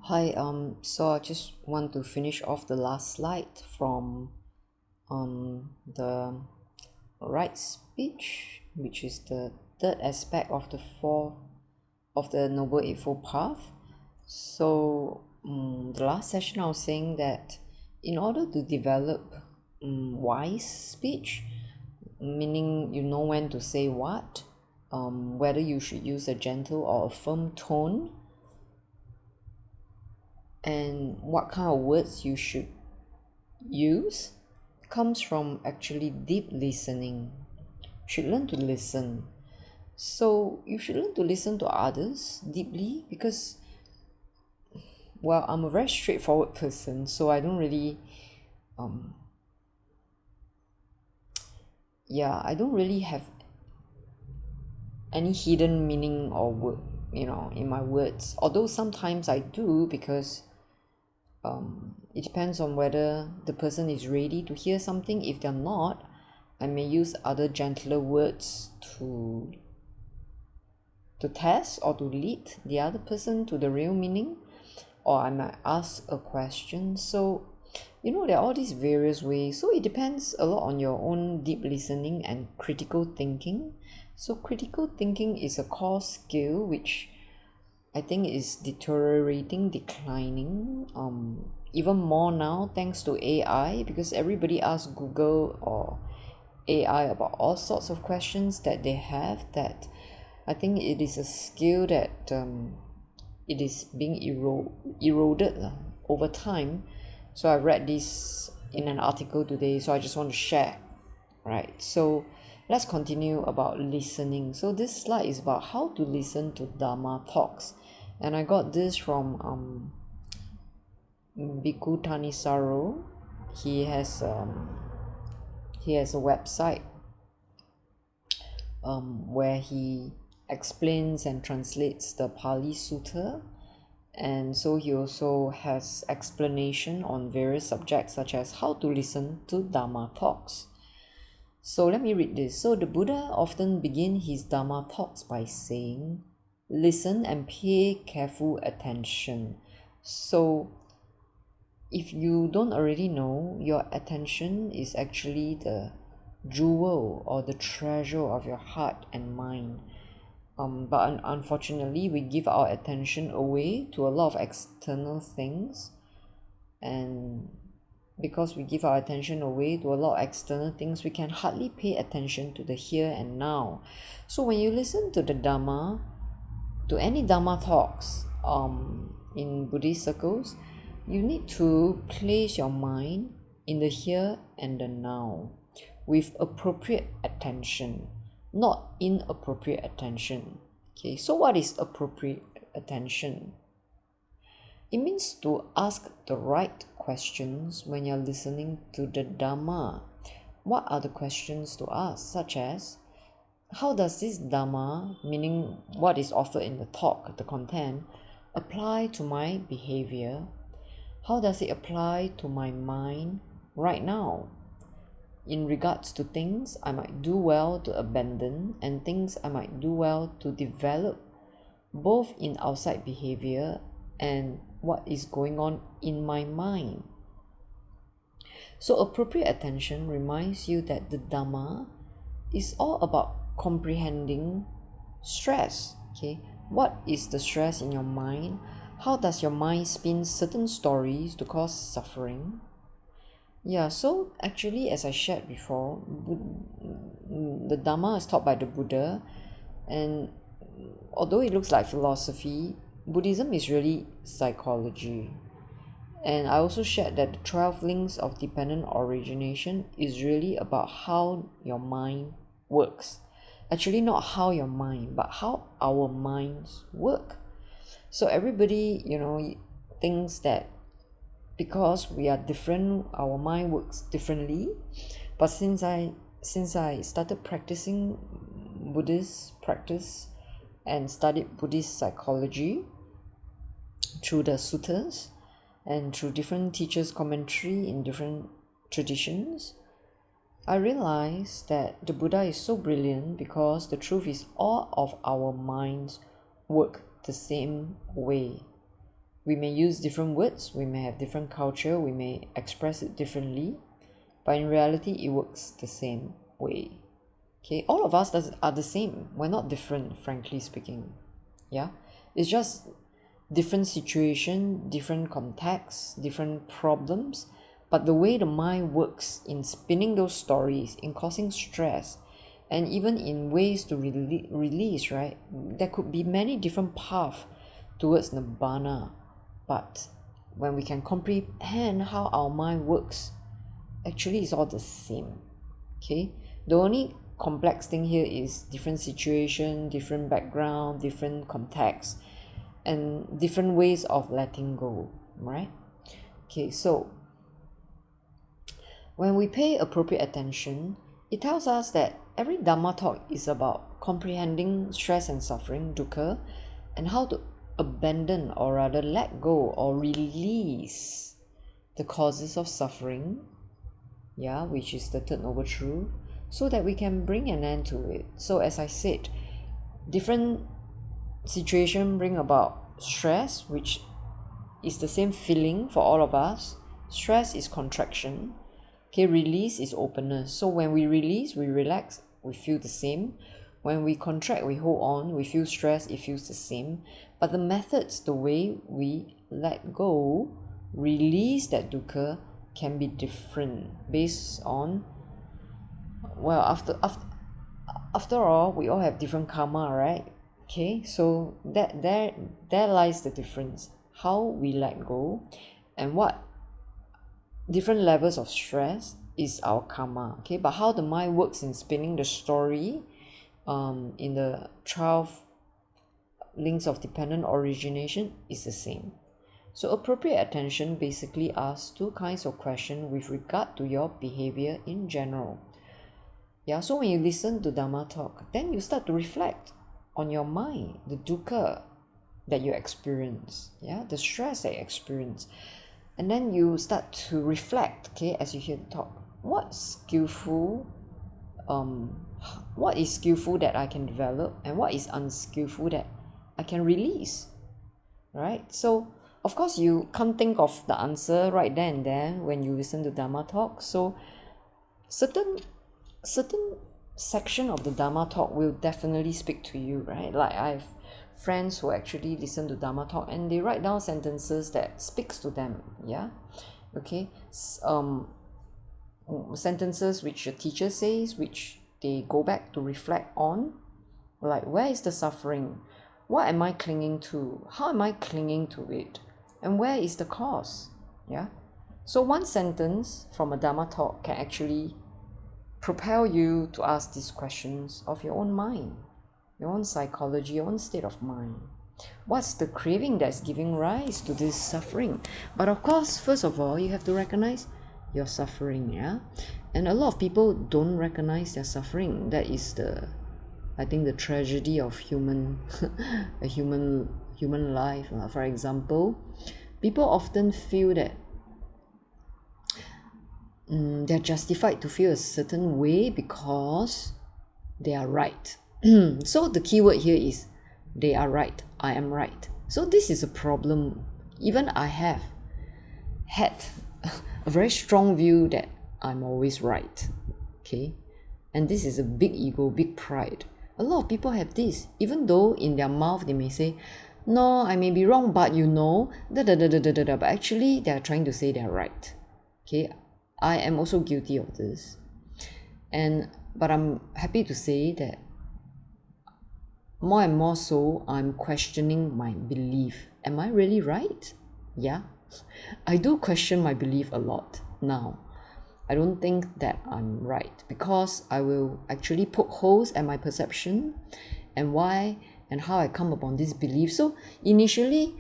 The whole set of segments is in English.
Hi, so I just want to finish off the last slide from the right speech, which is the third aspect of the four of the Noble Eightfold Path. So the last session I was saying that in order to develop wise speech, meaning you know when to say what, whether you should use a gentle or a firm tone, and what kind of words you should use comes from actually deep listening. You should learn to listen. So you should learn to listen to others deeply because, well, I'm a very straightforward person, so I don't really I don't really have any hidden meaning or word, in my words. Although sometimes I do, because it depends on whether the person is ready to hear something. If they're not, I may use other gentler words to test or to lead the other person to the real meaning, or I might ask a question. So there are all these various ways, so it depends a lot on your own deep listening and critical thinking. So critical thinking is a core skill which I think is declining, even more now thanks to AI, because everybody asks Google or AI about all sorts of questions that they have. That I think it is a skill that it is being eroded over time. So I read this in an article today, so I just want to share, right? So let's continue about listening. So this slide is about how to listen to Dharma talks, and I got this from Bhikkhu Thanissaro. He has a website where he explains and translates the Pali Sutta, and so he also has explanation on various subjects such as how to listen to Dharma talks. So let me read this. So the Buddha often begin his Dharma talks by saying, listen and pay careful attention. So if you don't already know, your attention is actually the jewel or the treasure of your heart and mind. But unfortunately, we give our attention away to a lot of external things, and because we give our attention away to a lot of external things, we can hardly pay attention to the here and now. So when you listen to the Dharma, to any Dharma talks in Buddhist circles, you need to place your mind in the here and the now with appropriate attention, not inappropriate attention. Okay, so what is appropriate attention? It means to ask the right questions when you're listening to the Dharma. What are the questions to ask? Such as, how does this Dharma, meaning what is offered in the talk, the content, apply to my behavior? How does it apply to my mind right now? In regards to things I might do well to abandon and things I might do well to develop, both in outside behavior and what is going on in my mind. So appropriate attention reminds you that the Dharma is all about comprehending stress. Okay, what is the stress in your mind? How does your mind spin certain stories to cause suffering? So actually, as I shared before, the Dharma is taught by the Buddha, and although it looks like philosophy, Buddhism is really psychology. And I also shared that the 12 links of dependent origination is really about how your mind works. Actually, not how your mind, but how our minds work. So everybody, thinks that because we are different, our mind works differently. But since I started practicing Buddhist practice and studied Buddhist psychology through the suttas and through different teachers' commentary in different traditions, I realized that the Buddha is so brilliant because the truth is all of our minds work the same way. We may use different words, we may have different culture, we may express it differently, but in reality, it works the same way. Okay, all of us are the same. We're not different, frankly speaking. Yeah, it's just different situation, different context, different problems, but the way the mind works in spinning those stories, in causing stress, and even in ways to release, right? There could be many different paths towards nirvana, but when we can comprehend how our mind works, actually it's all the same. Okay, the only complex thing here is different situation, different background, different context, and different ways of letting go, right? Okay, so when we pay appropriate attention, it tells us that every Dharma talk is about comprehending stress and suffering, dukkha, and how to abandon, or rather let go or release the causes of suffering, which is the third noble truth, so that we can bring an end to it. So as I said, different situation bring about stress, which is the same feeling for all of us. Stress is contraction. Okay, release is openness. So when we release, we relax, we feel the same. When we contract, we hold on, we feel stress, it feels the same. But the methods, the way we let go, release that dukkha, can be different based on, well, after all, we all have different karma, right? Okay, so that there lies the difference. How we let go, and what different levels of stress is our karma. Okay, but how the mind works in spinning the story, in the 12 links of dependent origination, is the same. So appropriate attention basically asks two kinds of questions with regard to your behavior in general. So when you listen to Dharma talk, then you start to reflect on your mind, the dukkha that you experience, the stress that you experience. And then you start to reflect, okay, as you hear the talk, what is skillful that I can develop, and what is unskillful that I can release, right? So of course you can't think of the answer right then and there when you listen to Dharma talk. So certain section of the Dharma talk will definitely speak to you, right? Like I have friends who actually listen to Dharma talk and they write down sentences that speaks to them. Okay, sentences which the teacher says, which they go back to reflect on, like, where is the suffering? What am I clinging to? How am I clinging to it? And where is the cause? So one sentence from a Dharma talk can actually propel you to ask these questions of your own mind, your own psychology, your own state of mind. What's the craving that's giving rise to this suffering? But of course, first of all, you have to recognize your suffering, and a lot of people don't recognize their suffering. That is I think the tragedy of human life. For example, people often feel that they're justified to feel a certain way because they are right. So the key word here is they are right, I am right. So this is a problem. Even I have had a very strong view that I'm always right. Okay, and this is a big ego, big pride. A lot of people have this, even though in their mouth they may say, no, I may be wrong, but but actually they are trying to say they're right. Okay, I am also guilty of this, but I'm happy to say that more and more so I'm questioning my belief. Am I really right? I do question my belief a lot now. I don't think that I'm right, because I will actually poke holes at my perception and why and how I come upon this belief. So initially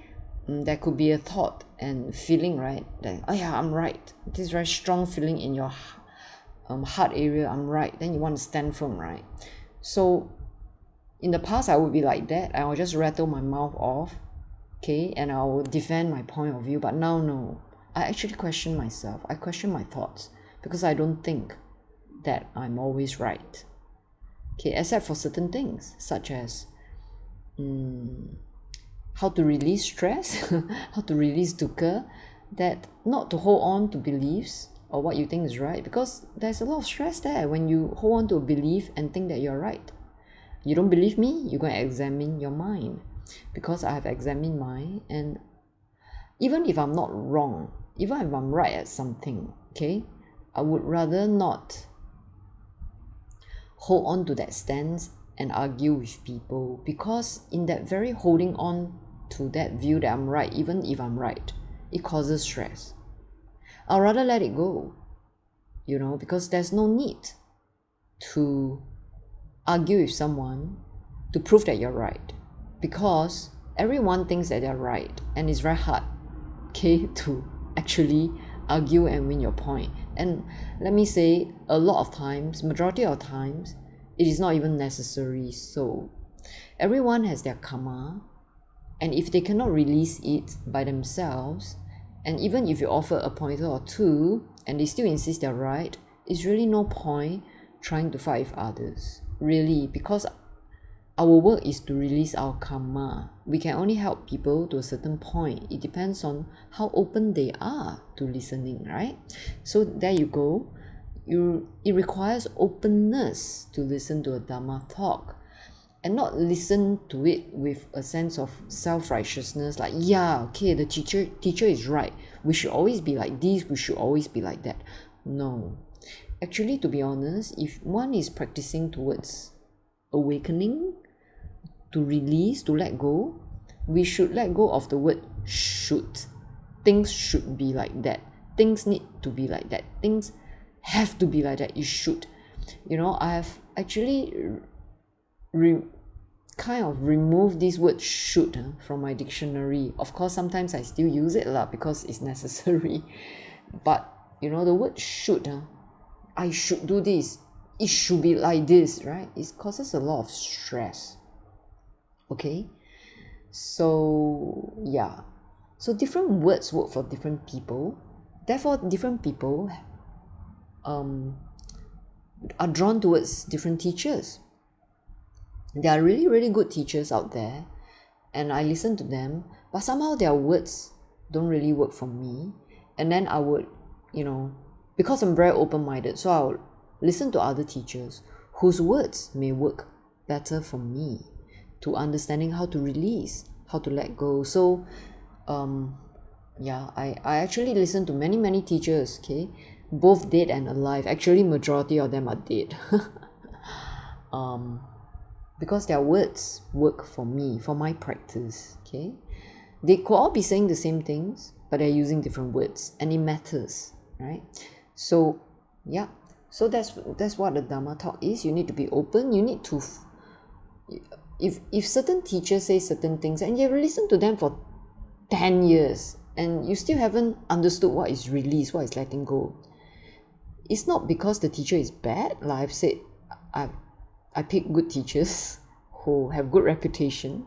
there could be a thought and feeling, right, that I'm right. This very strong feeling in your heart area, I'm right. Then you want to stand firm, right? So in the past I would be like that. I will just rattle my mouth off, okay, and I will defend my point of view. But now, no, I actually question myself. I question my thoughts, because I don't think that I'm always right. Okay, except for certain things, such as how to release stress, how to release dukkha, that not to hold on to beliefs or what you think is right, because there's a lot of stress there when you hold on to a belief and think that you're right. You don't believe me? You're going to examine your mind, because I have examined mine, and even if I'm not wrong, even if I'm right at something, okay, I would rather not hold on to that stance and argue with people, because in that very holding on to that view that I'm right, even if I'm right, it causes stress. I'll rather let it go, because there's no need to argue with someone to prove that you're right, because everyone thinks that they're right, and it's very hard, okay, to actually argue and win your point. And let me say, a lot of times, majority of times, it is not even necessary. So everyone has their karma, and if they cannot release it by themselves, and even if you offer a pointer or two and they still insist they're right, it's really no point trying to fight with others, really, because our work is to release our karma. We can only help people to a certain point. It depends on how open they are to listening, right? So there you go. It requires openness to listen to a Dharma talk, and not listen to it with a sense of self-righteousness, like, yeah, okay, the teacher is right, we should always be like this, we should always be like that. No. Actually, to be honest, if one is practicing towards awakening, to release, to let go, we should let go of the word should. Things should be like that. Things need to be like that. Things have to be like that. You should. I have actually kind of removed this word should from my dictionary. Of course, sometimes I still use it because it's necessary. But, the word should, I should do this. It should be like this, right? It causes a lot of stress. Okay, so yeah, so different words work for different people. Therefore, different people are drawn towards different teachers. There are really, really good teachers out there, and I listen to them, but somehow their words don't really work for me. And then I would, because I'm very open-minded, so I would listen to other teachers whose words may work better for me, to understanding how to release, how to let go. So I actually listen to many teachers, okay, both dead and alive. Actually, majority of them are dead. Because their words work for me, for my practice, okay. They could all be saying the same things, but they're using different words, and it matters, right? So yeah, so that's what the Dharma talk is. You need to be open. You need to if certain teachers say certain things and you've listened to them for 10 years and you still haven't understood what is release, what is letting go, it's not because the teacher is bad. Like I've said, I pick good teachers who have good reputation.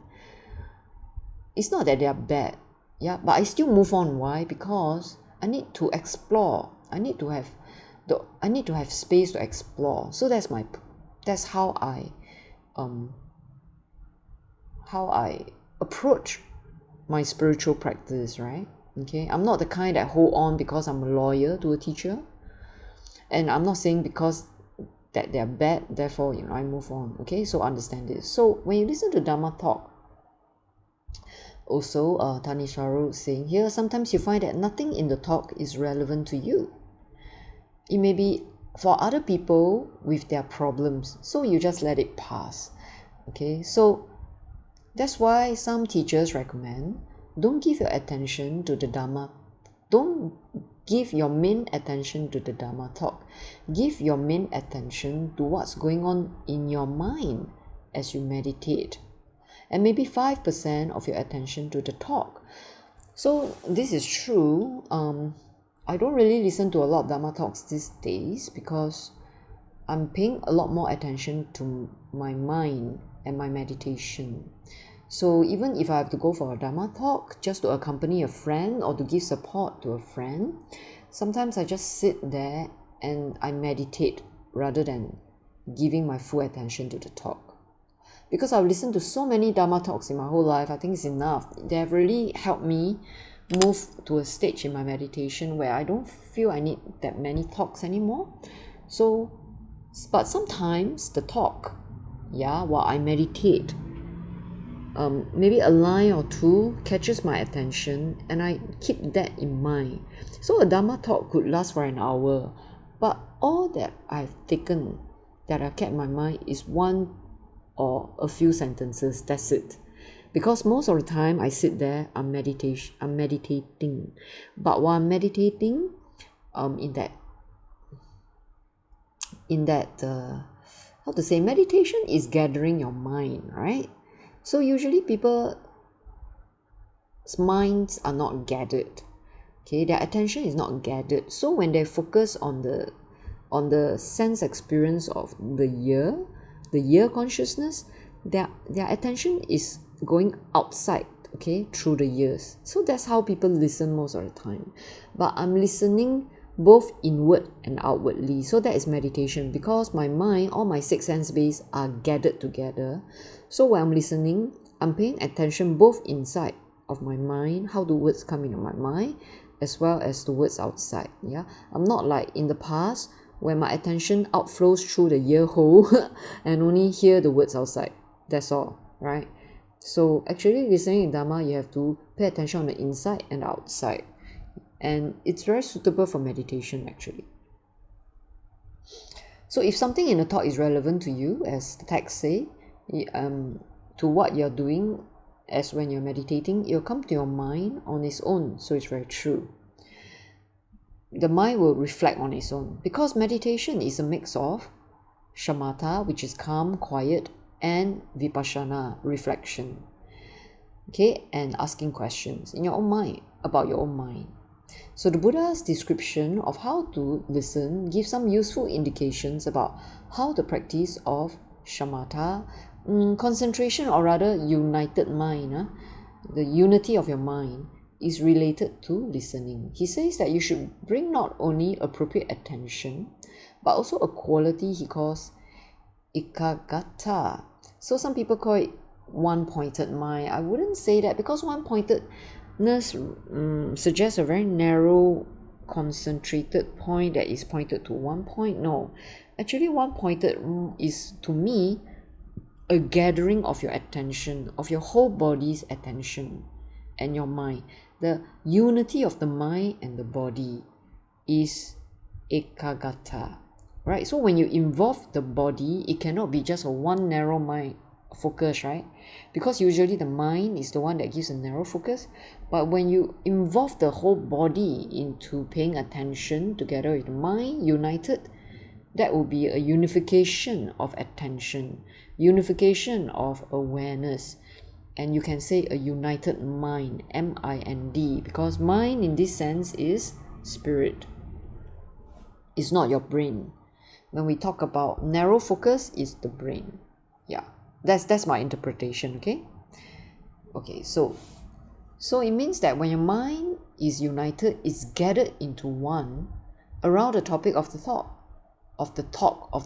It's not that they are bad, but I still move on. Why? Because I need to explore. I need to have space to explore. So that's how I approach my spiritual practice, right? Okay, I'm not the kind that hold on because I'm loyal to a teacher, and I'm not saying because that they're bad, therefore I move on. Okay, so understand this. So when you listen to Dharma talk, also Thanissaro saying here, sometimes you find that nothing in the talk is relevant to you. It may be for other people with their problems, so you just let it pass. Okay, so that's why some teachers recommend, don't give your attention to the Dharma. Don't give your main attention to the Dharma talk. Give your main attention to what's going on in your mind as you meditate. And maybe 5% of your attention to the talk. So this is true. I don't really listen to a lot of Dharma talks these days because I'm paying a lot more attention to my mind and my meditation. So even if I have to go for a Dharma talk just to accompany a friend or to give support to a friend, sometimes I just sit there and I meditate rather than giving my full attention to the talk. because I've listened to so many Dharma talks in my whole life. I think it's enough. They have really helped me move to a stage in my meditation where I don't feel I need that many talks anymore. So, but sometimes the talk, while I meditate, maybe a line or two catches my attention, and I keep that in mind. So a Dharma talk could last for an hour, but all that I've taken, that I've kept in my mind, is one or a few sentences. That's it. Because most of the time I sit there, I'm meditating. But while I'm meditating, meditation is gathering your mind, right? So usually people's minds are not gathered. Okay, their attention is not gathered. So when they focus on the sense experience of the ear consciousness, their attention is going outside, okay, through the ears. So that's how people listen most of the time. But I'm listening both inward and outwardly. So that is meditation, because my mind, all my six sense base are gathered together. So when I'm listening, I'm paying attention both inside of my mind, how the words come into my mind, as well as the words outside. I'm not like in the past when my attention outflows through the ear hole and only hear the words outside. That's all, right? So actually listening in Dharma, you have to pay attention on the inside and the outside. And it's very suitable for meditation actually. So if something in the talk is relevant to you, as the text say, to what you're doing as when you're meditating, it'll come to your mind on its own. So it's very true. The mind will reflect on its own, because meditation is a mix of shamatha, which is calm, quiet, and vipassana, reflection. Okay, and asking questions in your own mind, about your own mind. So the Buddha's description of how to listen gives some useful indications about how the practice of shamatha, concentration, or rather united mind, the unity of your mind, is related to listening. He says that you should bring not only appropriate attention, but also a quality he calls ekagata. So some people call it one-pointed mind. I wouldn't say that, because one-pointedness suggests a very narrow, concentrated point that is pointed to one point. No, actually one-pointed is, to me, a gathering of your attention, of your whole body's attention and your mind. The unity of the mind and the body is ekagata, right? So when you involve the body, it cannot be just a one narrow mind focus, right? Because usually the mind is the one that gives a narrow focus. But when you involve the whole body into paying attention together with the mind united, that will be a unification of attention, unification of awareness. And you can say a united mind, mind, because mind in this sense is spirit. It's not your brain. When we talk about narrow focus, it's the brain. That's my interpretation. Okay, so it means that when your mind is united, it's gathered into one around the topic of the thought, of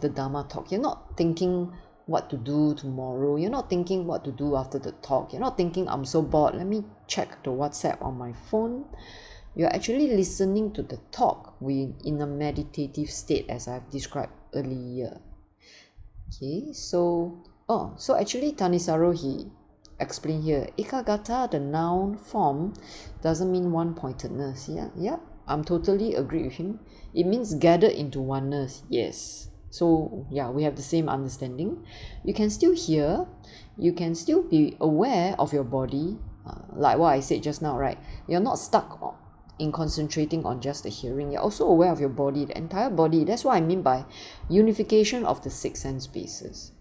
the Dharma talk. You're not thinking what to do tomorrow. You're not thinking what to do after the talk. You're not thinking, I'm so bored, let me check the WhatsApp on my phone. You're actually listening to the talk in a meditative state, as I've described earlier. Okay, so actually Thanissaro, he explained here, ekagata, the noun form, doesn't mean one-pointedness. I'm totally agree with him. It means gathered into oneness. Yes. So we have the same understanding. You can still hear, you can still be aware of your body, like what I said just now, right? You're not stuck in concentrating on just the hearing. You're also aware of your body, the entire body. That's what I mean by unification of the six sense bases.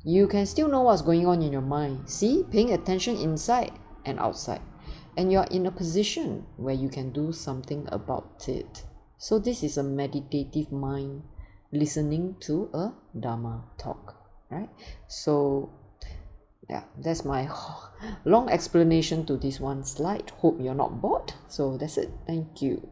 You can still know what's going on in your mind. See, paying attention inside and outside. And you're in a position where you can do something about it. So this is a meditative mind listening to a Dharma talk, right? So that's my long explanation to this one slide. Hope you're not bored. So that's it. Thank you.